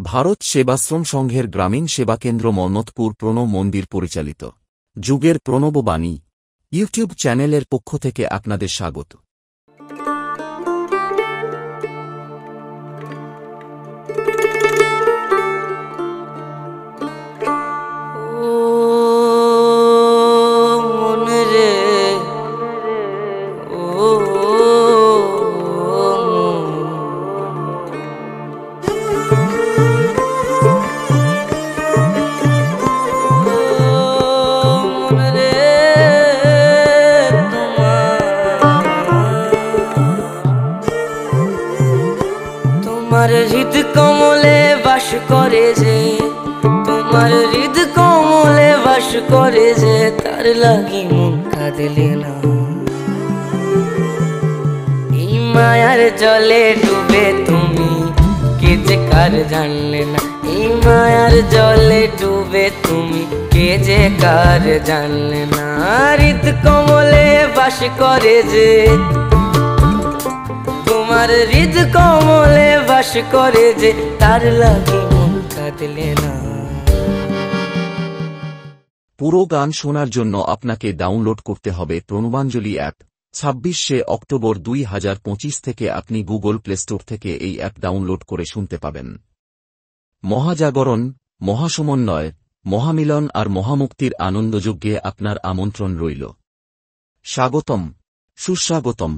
ভারত সেবাশ্রম সংঘের গ্রামীণ সেবাকেন্দ্র মন্মথপুর প্রণব মন্দির পরিচালিত যুগের প্রণববাণী ইউটিউব চ্যানেলের পক্ষ থেকে আপনাদের স্বাগত। তোমার হৃদ কমলে বাস করে যে, তোমার হৃদ কমলে বাস করে যে, তার লাগি মন কাঁদলে না। এই মায়ার জলে ডুবে তুমি কে যে কার জানলে না। এই মায়ার জলে ডুবে তুমি কে যে কার জানলে না। হৃদ কমলে বাস করে যে, তোমার হৃদ কমলে বাস করে যে, তার লাগি মন কাঁদলে না। পুরো গান শোনার জন্য আপনাকে ডাউনলোড করতে হবে প্রণবাঞ্জলি অ্যাপ। 26শে অক্টোবর 2025 থেকে আপনি গুগল প্লে স্টোর থেকে এই অ্যাপ ডাউনলোড করে শুনতে পাবেন। মহাজাগরণ, মহাসমন্বয়, মহামিলন আর মহামুক্তির আনন্দযজ্ঞে আপনার আমন্ত্রণ রইল। স্বাগতম, সুস্বাগতম।